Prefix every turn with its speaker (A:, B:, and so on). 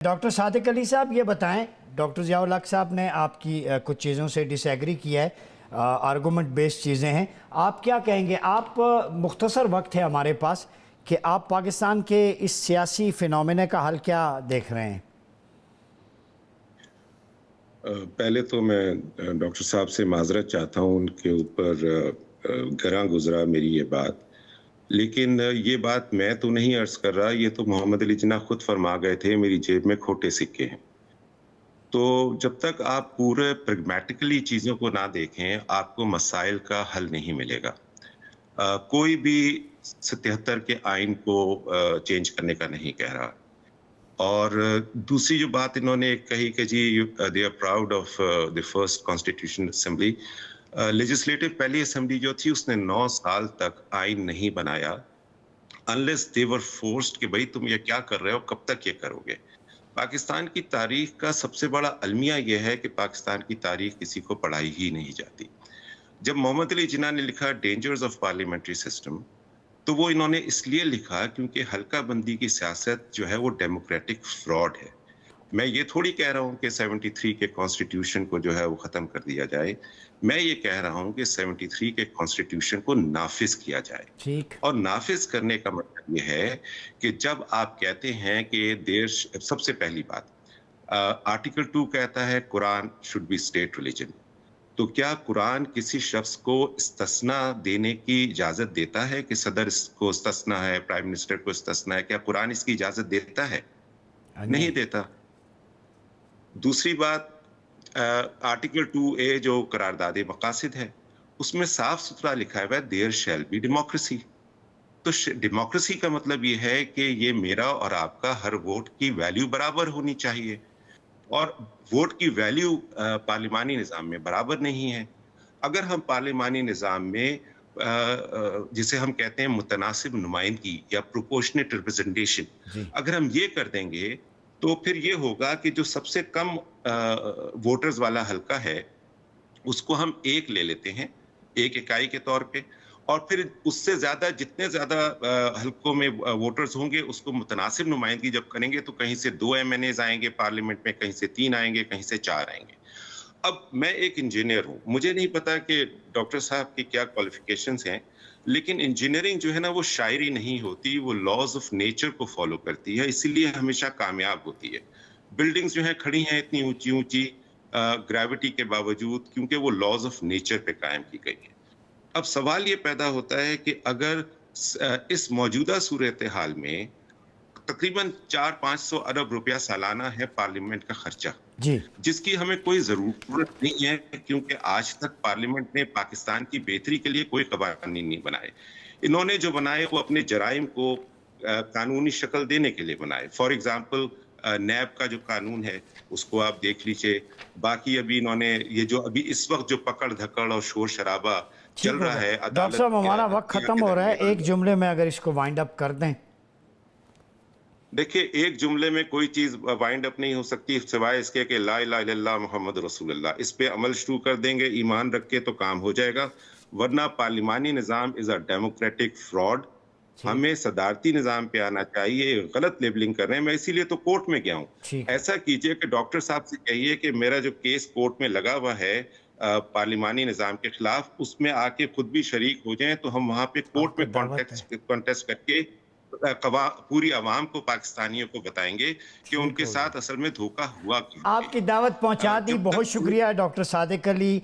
A: Doctor Sadiq Ali साहब ये बताएं, डॉक्टर ज़िया-उल हक साहब ने आपकी कुछ चीज़ों से डिसएग्री किया है, आर्गूमेंट बेस्ड चीज़ें हैं। आप क्या कहेंगे? आप मुख्तसर वक्त है हमारे पास कि आप पाकिस्तान के इस सियासी फिनोमेना का हल क्या देख रहे हैं?
B: पहले तो मैं डॉक्टर साहब से माजरत चाहता हूँ, उनके ऊपर गरां गुजरा मेरी ये बात। लेकिन ये बात मैं तो नहीं अर्ज कर रहा, ये तो मोहम्मद अली जिन्ना खुद फरमा गए थे, मेरी जेब में खोटे सिक्के हैं। तो जब तक आप पूरे प्रैग्मेटिकली चीज़ों को ना देखें, आपको मसाइल का हल नहीं मिलेगा। कोई भी 77 के आइन को चेंज करने का नहीं कह रहा। और दूसरी जो बात इन्होंने कही कि जी they are proud of the first constitution assembly. Legislative पहली असेंबली जो थी उसने 9 साल तक आइन नहीं बनाया, अनलेस दे वर फोर्स्ड कि भाई तुम ये क्या कर रहे हो, कब तक ये करोगे। पाकिस्तान की तारीख का सबसे बड़ा अलमिया यह है कि पाकिस्तान की तारीख किसी को पढ़ाई ही नहीं जाती। जब मोहम्मद अली जिन्ना ने लिखा डेंजर्स ऑफ पार्लियामेंट्री सिस्टम, तो वो इन्होंने इसलिए लिखा क्योंकि हल्का बंदी की सियासत जो है वो डेमोक्रेटिक फ्रॉड है। मैं ये थोड़ी कह रहा हूँ कि 73 के कॉन्स्टिट्यूशन को जो है वो ख़त्म कर दिया जाए। मैं ये कह रहा हूँ कि 73 के कॉन्स्टिट्यूशन को नाफिज किया जाए।
A: ठीक।
B: और नाफिज करने का मतलब ये है कि जब आप कहते हैं कि देश, सबसे पहली बात, आर्टिकल 2 कहता है Quran should be state religion. तो क्या कुरान किसी शख्स को इस्तिस्ना देने की इजाजत देता है कि सदर को इस्तिस्ना है, प्राइम मिनिस्टर को इस्तिस्ना है? क्या कुरान इसकी इजाजत देता है? नहीं देता। दूसरी बात, आर्टिकल 2A जो करारदाद मकासिद है, उसमें साफ सुथरा लिखा हुआ है देयर शैल बी डेमोक्रेसी। तो डेमोक्रेसी का मतलब ये है कि ये मेरा और आपका हर वोट की वैल्यू बराबर होनी चाहिए, और वोट की वैल्यू पार्लिमानी निज़ाम में बराबर नहीं है। अगर हम पार्लिमानी निज़ाम में जिसे हम कहते हैं मुतनासिब नुमाइंदगी या प्रोपोर्शनेट रिप्रेजेंटेशन, अगर हम ये कर देंगे तो फिर ये होगा कि जो सबसे कम वोटर्स वाला हल्का है उसको हम एक ले लेते हैं, एक इकाई के तौर पे, और फिर उससे ज्यादा जितने ज्यादा हल्कों में वोटर्स होंगे उसको मुतनासिब नुमाइंदगी जब करेंगे तो कहीं से 2 MNAs आएंगे पार्लियामेंट में, कहीं से 3 आएंगे, कहीं से 4 आएंगे। अब मैं एक इंजीनियर हूं, मुझे नहीं पता कि डॉक्टर साहब की क्या क्वालिफिकेशंस हैं, लेकिन इंजीनियरिंग जो है ना वो शायरी नहीं होती, वो लॉज ऑफ नेचर को फॉलो करती है, इसीलिए हमेशा कामयाब होती है। बिल्डिंग्स जो है खड़ी हैं इतनी ऊंची ऊंची ग्रेविटी के बावजूद, क्योंकि वो लॉज ऑफ नेचर पे कायम की गई है। अब सवाल ये पैदा होता है कि अगर इस मौजूदा सूरत हाल में तकरीबन 400-500 अरब रुपया सालाना है पार्लियामेंट का खर्चा,
A: जी,
B: जिसकी हमें कोई जरूरत नहीं है, क्योंकि आज तक पार्लियामेंट ने पाकिस्तान की बेहतरी के लिए कोई कवानीन नहीं बनाए। इन्होंने जो बनाए वो अपने जराइम को कानूनी शक्ल देने के लिए बनाए। फॉर एग्जाम्पल नैब का जो कानून है उसको आप देख लीजिए। बाकी अभी इन्होंने ये जो अभी इस वक्त जो पकड़ धकड़ और शोर शराबा चल रहा है,
A: डॉक्टर साहब हमारा वक्त खत्म हो रहा है, एक जुमले में अगर इसको वाइंड अप कर दें।
B: देखिए, एक जुमले में कोई चीज वाइंड अप नहीं हो सकती सिवाय इसके कि ला इलाहा इल्लल्लाह मुहम्मद रसूलुल्लाह। इस पे अमल शुरू कर देंगे ईमान रख के तो काम हो जाएगा, वरना पार्लिमानी निज़ाम इज अ डेमोक्रेटिक फ्रॉड। हमें सदारती निज़ाम पे आना चाहिए। गलत लेबलिंग कर रहे हैं, मैं इसीलिए तो कोर्ट में गया हूँ। ऐसा कीजिए कि डॉक्टर साहब से कहिए कि मेरा जो केस कोर्ट में लगा हुआ है पार्लिमानी निज़ाम के खिलाफ, उसमें आके खुद भी शरीक हो जाएं, तो हम वहां पे कोर्ट में कॉन्टेस्ट करके पूरी आवाम को, पाकिस्तानियों को बताएंगे कि उनके साथ असल में धोखा हुआ।
A: आपकी दावत पहुंचा दी, बहुत शुक्रिया डॉक्टर सादिक अली।